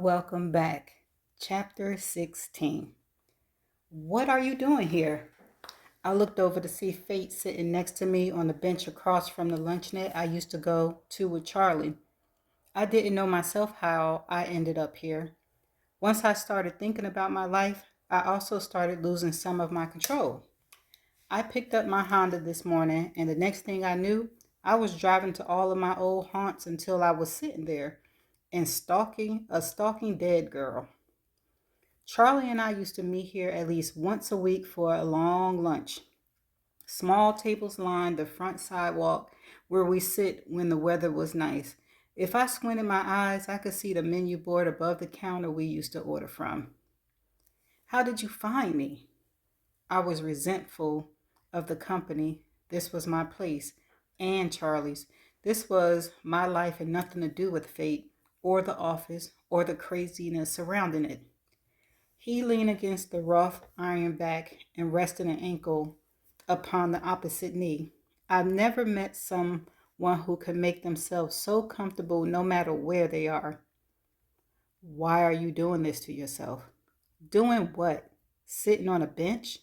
Welcome back. Chapter 16. What are you doing here? I looked over to see Fate sitting next to me on the bench across from the lunchnet I used to go to with Charlie. I didn't know myself how I ended up here. Once I started thinking about my life, I also started losing some of my control. I picked up my Honda this morning, and the next thing I knew, I was driving to all of my old haunts until I was sitting there and stalking a stalking dead girl. Charlie and I used to meet here at least once a week for a long lunch. Small tables lined the front sidewalk where we sit when the weather was nice. If I squinted my eyes, I could see the menu board above the counter we used to order from. How did you find me? I was resentful of the company. This was my place and Charlie's. This was my life and nothing to do with fate or the office or the craziness surrounding it. He leaned against the rough iron back and rested an ankle upon the opposite knee. I've never met someone who can make themselves so comfortable no matter where they are. Why are you doing this to yourself? Doing what? Sitting on a bench?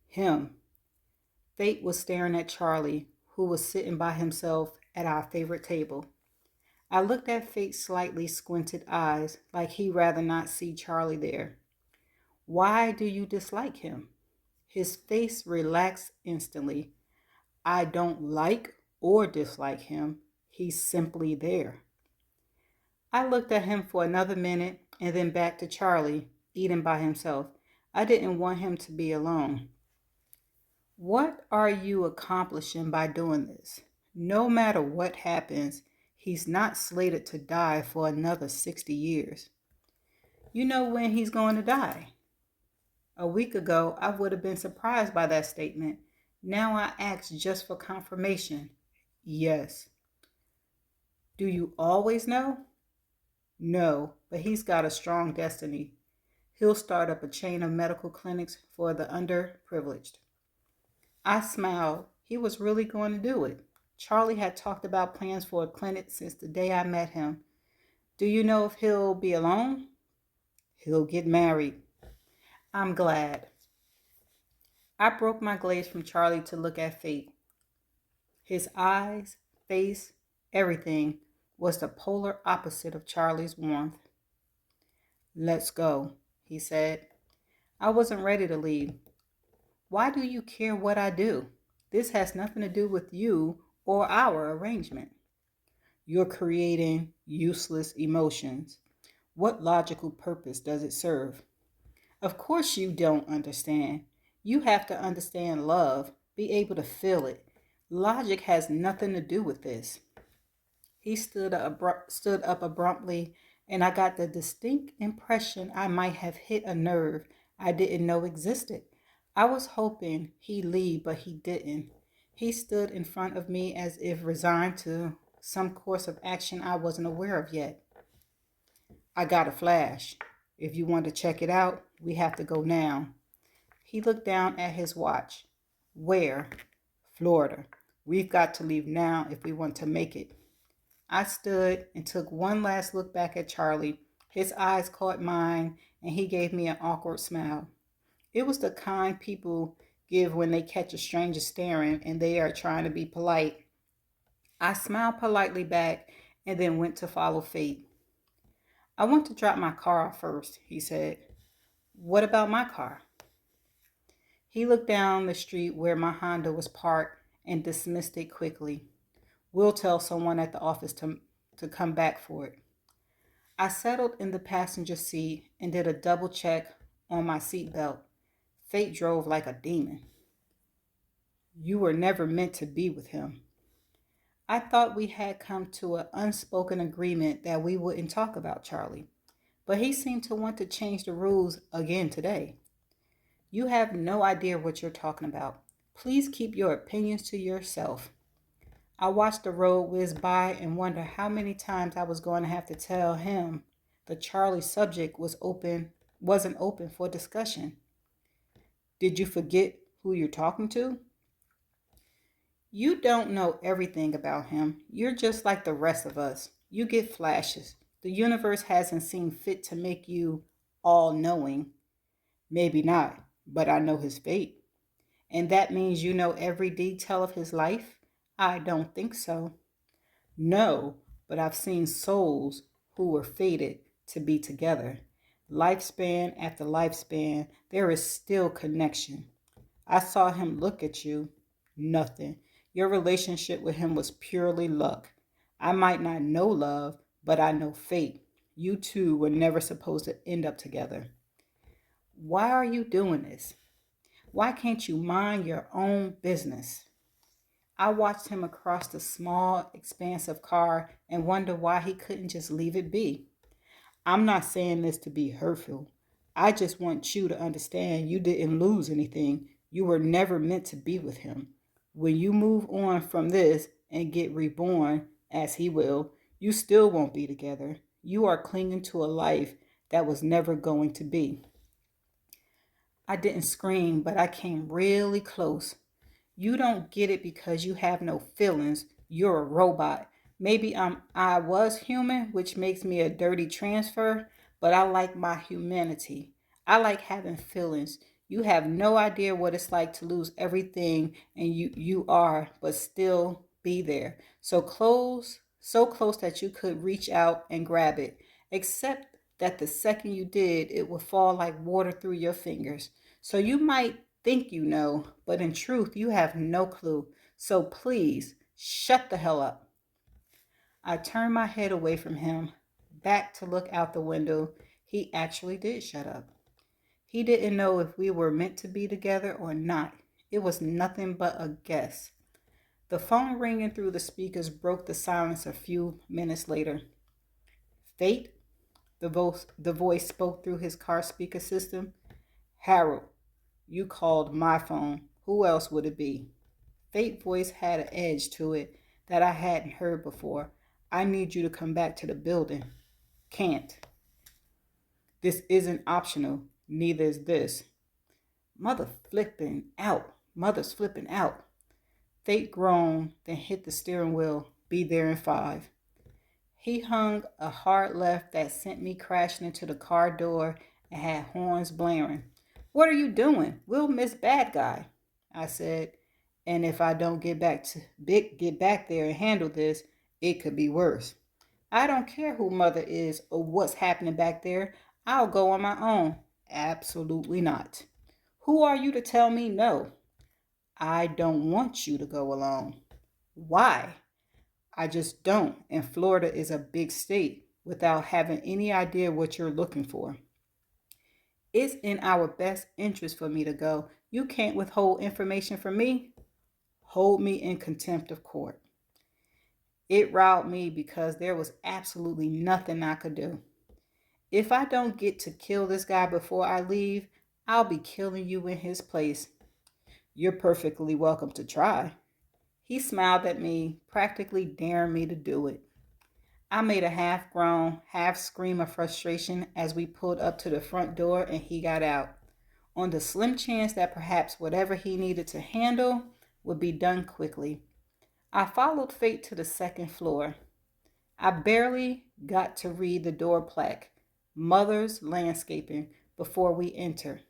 Him. Fate was staring at Charlie, who was sitting by himself at our favorite table. I looked at Fate's slightly squinted eyes, like he'd rather not see Charlie there. Why do you dislike him? His face relaxed instantly. I don't like or dislike him. He's simply there. I looked at him for another minute and then back to Charlie, eating by himself. I didn't want him to be alone. What are you accomplishing by doing this? No matter what happens, he's not slated to die for another 60 years. You know when he's going to die? A week ago, I would have been surprised by that statement. Now I ask just for confirmation. Yes. Do you always know? No, but he's got a strong destiny. He'll start up a chain of medical clinics for the underprivileged. I smiled. He was really going to do it. Charlie had talked about plans for a clinic since the day I met him. Do you know if he'll be alone? He'll get married. I'm glad. I broke my gaze from Charlie to look at Fate. His eyes, face, everything was the polar opposite of Charlie's warmth. Let's go, he said. I wasn't ready to leave. Why do you care what I do? This has nothing to do with you or our arrangement. You're creating useless emotions. What logical purpose does it serve? Of course you don't understand. You have to understand love, be able to feel it. Logic has nothing to do with this. He stood up abruptly, and I got the distinct impression I might have hit a nerve I didn't know existed. I was hoping he'd leave, but he didn't. He stood in front of me as if resigned to some course of action I wasn't aware of yet. I got a flash. If you want to check it out, we have to go now. He looked down at his watch. Where? Florida. We've got to leave now if we want to make it. I stood and took one last look back at Charlie. His eyes caught mine, and he gave me an awkward smile. It was the kind people give when they catch a stranger staring and they are trying to be polite. I smiled politely back and then went to follow Fate. I want to drop my car off first, he said. What about my car? He looked down the street where my Honda was parked and dismissed it quickly. We'll tell someone at the office to come back for it. I settled in the passenger seat and did a double check on my seatbelt. Fate drove like a demon. You were never meant to be with him. I thought we had come to an unspoken agreement that we wouldn't talk about Charlie, but he seemed to want to change the rules again today. You have no idea what you're talking about. Please keep your opinions to yourself. I watched the road whiz by and wondered how many times I was going to have to tell him the Charlie subject wasn't open for discussion. Did you forget who you're talking to? You don't know everything about him. You're just like the rest of us. You get flashes. The universe hasn't seen fit to make you all knowing. Maybe not, but I know his fate. And that means you know every detail of his life? I don't think so. No, but I've seen souls who were fated to be together. Lifespan after lifespan, there is still connection. I saw him look at you. Nothing. Your relationship with him was purely luck. I might not know love, but I know fate. You two were never supposed to end up together. Why are you doing this? Why can't you mind your own business? I watched him across the small, expansive car and wonder why he couldn't just leave it be. I'm not saying this to be hurtful. I just want you to understand you didn't lose anything. You were never meant to be with him. When you move on from this and get reborn, as he will, you still won't be together. You are clinging to a life that was never going to be. I didn't scream, but I came really close. You don't get it because you have no feelings. You're a robot. Maybe I was human, which makes me a dirty transfer, but I like my humanity. I like having feelings. You have no idea what it's like to lose everything and you are, but still be there. So close that you could reach out and grab it. Except that the second you did, it would fall like water through your fingers. So you might think you know, but in truth, you have no clue. So please, shut the hell up. I turned my head away from him, back to look out the window. He actually did shut up. He didn't know if we were meant to be together or not. It was nothing but a guess. The phone ringing through the speakers broke the silence a few minutes later. Fate? The voice spoke through his car speaker system. Harold, you called my phone. Who else would it be? Fate voice had an edge to it that I hadn't heard before. I need you to come back to the building. Can't. This isn't optional. Neither is this. Mother's flipping out. Fate groaned, then hit the steering wheel. Be there in 5. He hung a hard left that sent me crashing into the car door and had horns blaring. What are you doing? We'll miss bad guy, I said. And if I don't get back there and handle this, it could be worse. I don't care who mother is or what's happening back there. I'll go on my own. Absolutely not. Who are you to tell me no? I don't want you to go alone. Why? I just don't. And Florida is a big state without having any idea what you're looking for. It's in our best interest for me to go. You can't withhold information from me. Hold me in contempt of court. It riled me because there was absolutely nothing I could do. If I don't get to kill this guy before I leave, I'll be killing you in his place. You're perfectly welcome to try. He smiled at me, practically daring me to do it. I made a half groan, half scream of frustration as we pulled up to the front door and he got out, on the slim chance that perhaps whatever he needed to handle would be done quickly. I followed Fate to the second floor. I barely got to read the door plaque, Mother's Landscaping, before we entered.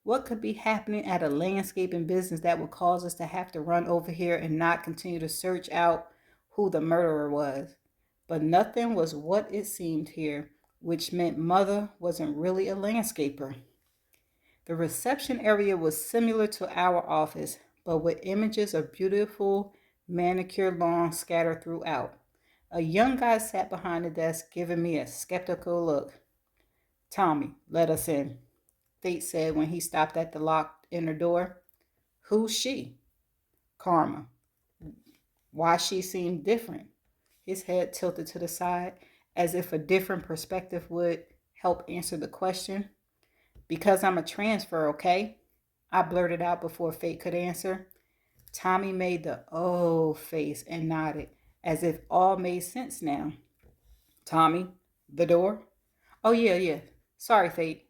What could be happening at a landscaping business that would cause us to have to run over here and not continue to search out who the murderer was? But nothing was what it seemed here, which meant Mother wasn't really a landscaper. The reception area was similar to our office, but with images of beautiful manicured lawns scattered throughout. A young guy sat behind the desk giving me a skeptical look. Tommy, let us in, Fate said when he stopped at the locked inner door. Who's she? Karma. Why she seemed different? His head tilted to the side as if a different perspective would help answer the question. Because I'm a transfer, okay? I blurted out before Fate could answer. Tommy made the oh face and nodded, as if all made sense now. Tommy, the door? Oh, yeah. Sorry, Fate.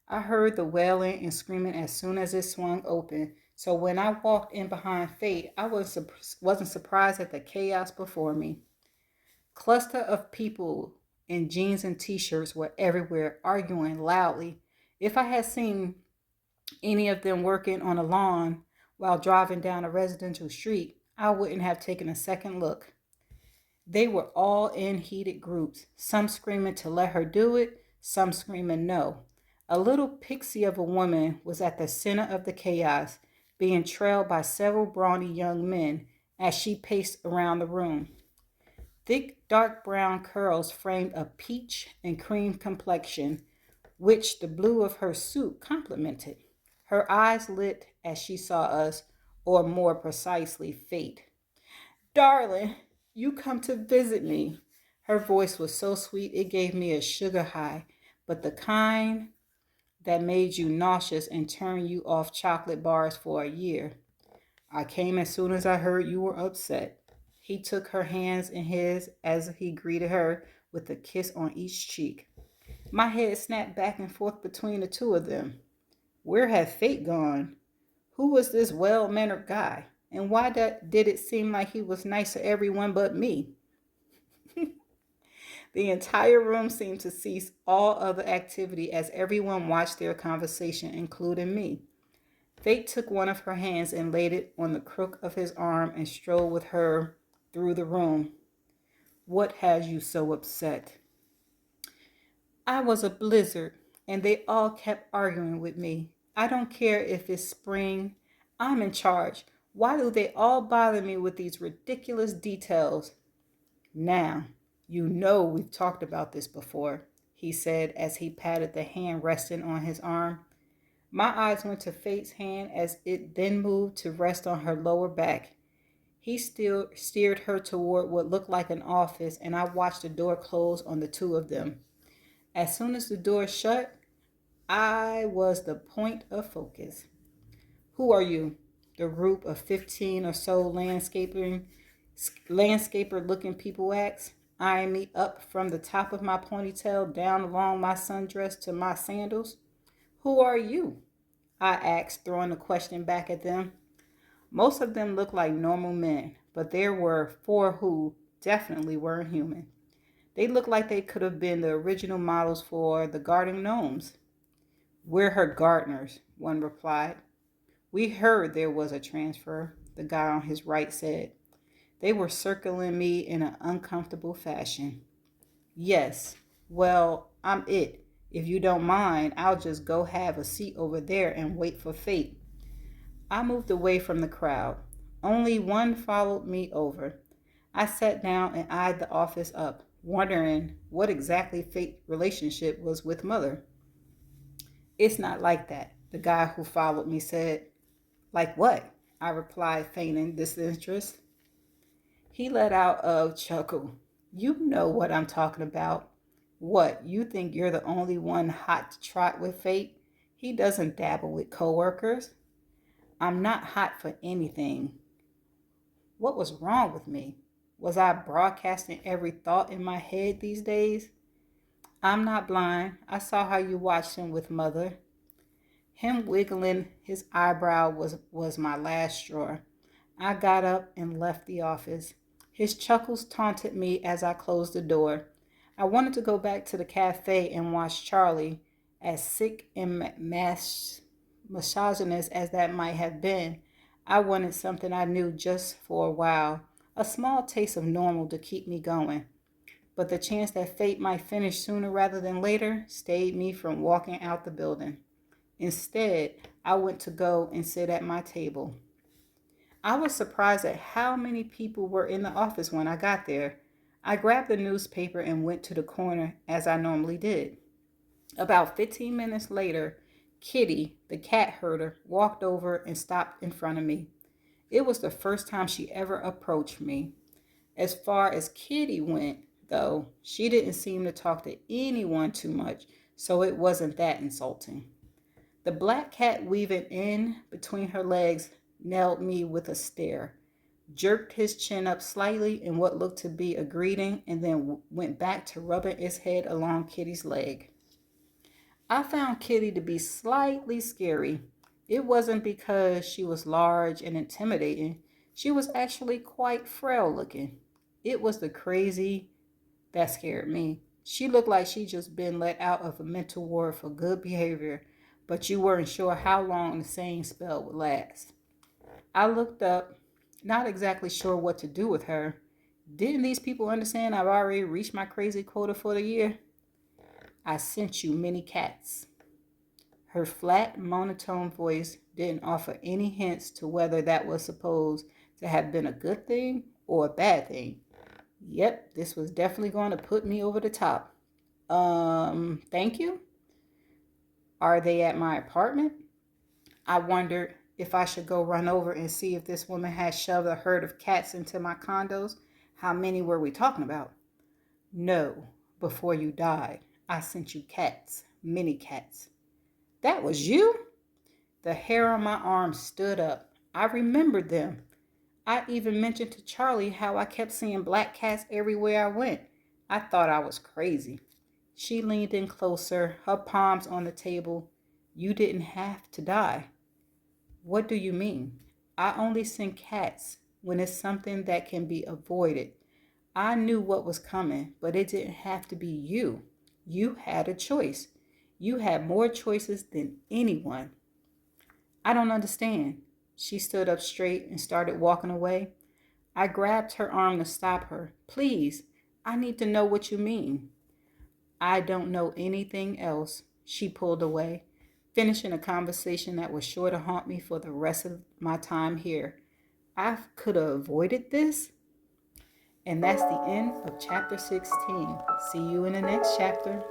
I heard the wailing and screaming as soon as it swung open, so when I walked in behind Fate, I wasn't surprised at the chaos before me. Cluster of people in jeans and t-shirts were everywhere, arguing loudly. If I had seen any of them working on a lawn while driving down a residential street, I wouldn't have taken a second look. They were all in heated groups, some screaming to let her do it, some screaming no. A little pixie of a woman was at the center of the chaos, being trailed by several brawny young men as she paced around the room. Thick, dark brown curls framed a peach and cream complexion, which the blue of her suit complemented. Her eyes lit as she saw us, or more precisely, fate. Darling, you come to visit me. Her voice was so sweet it gave me a sugar high, but the kind that made you nauseous and turned you off chocolate bars for a year. I came as soon as I heard you were upset. He took her hands in his as he greeted her with a kiss on each cheek. My head snapped back and forth between the two of them. Where had fate gone? Who was this well mannered guy? And why did it seem like he was nice to everyone but me? The entire room seemed to cease all other activity as everyone watched their conversation, including me. Fate took one of her hands and laid it on the crook of his arm and strolled with her through the room. What has you so upset? I was a blizzard, and they all kept arguing with me. I don't care if it's spring. I'm in charge. Why do they all bother me with these ridiculous details? Now, you know we've talked about this before, he said as he patted the hand resting on his arm. My eyes went to Fate's hand as it then moved to rest on her lower back. He still steered her toward what looked like an office, and I watched the door close on the two of them. As soon as the door shut, I was the point of focus. Who are you? The group of 15 or so landscaper looking people asked, eyeing me up from the top of my ponytail down along my sundress to my sandals. Who are you? I asked, throwing the question back at them. Most of them looked like normal men, but there were four who definitely weren't human. They looked like they could have been the original models for the garden gnomes. We're her gardeners, one replied. We heard there was a transfer, the guy on his right said. They were circling me in an uncomfortable fashion. Yes, well, I'm it. If you don't mind, I'll just go have a seat over there and wait for fate. I moved away from the crowd. Only one followed me over. I sat down and eyed the office up, wondering what exactly Fate's relationship was with Mother. It's not like that, the guy who followed me said. Like what? I replied, feigning disinterest. He let out a chuckle. You know what I'm talking about. What, you think you're the only one hot to trot with Fate? He doesn't dabble with coworkers. I'm not hot for anything. What was wrong with me? Was I broadcasting every thought in my head these days? I'm not blind. I saw how you watched him with Mother. Him wiggling his eyebrow was my last straw. I got up and left the office. His chuckles taunted me as I closed the door. I wanted to go back to the cafe and watch Charlie, as sick and misogynist as that might have been. I wanted something I knew just for a while, a small taste of normal to keep me going. But the chance that fate might finish sooner rather than later stayed me from walking out the building. Instead, I went to go and sit at my table. I was surprised at how many people were in the office when I got there. I grabbed the newspaper and went to the corner as I normally did. About 15 minutes later, Kitty, the cat herder, walked over and stopped in front of me. It was the first time she ever approached me. As far as Kitty went, though, she didn't seem to talk to anyone too much, so it wasn't that insulting. The black cat weaving in between her legs nailed me with a stare, jerked his chin up slightly in what looked to be a greeting, and then went back to rubbing its head along Kitty's leg. I found Kitty to be slightly scary. It wasn't because she was large and intimidating. She was actually quite frail looking. It was the crazy that scared me. She looked like she just been let out of a mental ward for good behavior, but you weren't sure how long the sane spell would last. I looked up, not exactly sure what to do with her. Didn't these people understand I've already reached my crazy quota for the year? I sent you many cats. Her flat, monotone voice didn't offer any hints to whether that was supposed to have been a good thing or a bad thing. Yep, this was definitely going to put me over the top. Thank you? Are they at my apartment? I wondered if I should go run over and see if this woman had shoved a herd of cats into my condos. How many were we talking about? No, before you died, I sent you cats, many cats. That was you? The hair on my arm stood up. I remembered them. I even mentioned to Charlie how I kept seeing black cats everywhere I went. I thought I was crazy. She leaned in closer, her palms on the table. You didn't have to die. What do you mean? I only send cats when it's something that can be avoided. I knew what was coming, but it didn't have to be you. You had a choice. You had more choices than anyone. I don't understand. She stood up straight and started walking away. I grabbed her arm to stop her. Please, I need to know what you mean. I don't know anything else. She pulled away, finishing a conversation that was sure to haunt me for the rest of my time here. I could have avoided this. And that's the end of chapter 16. See you in the next chapter.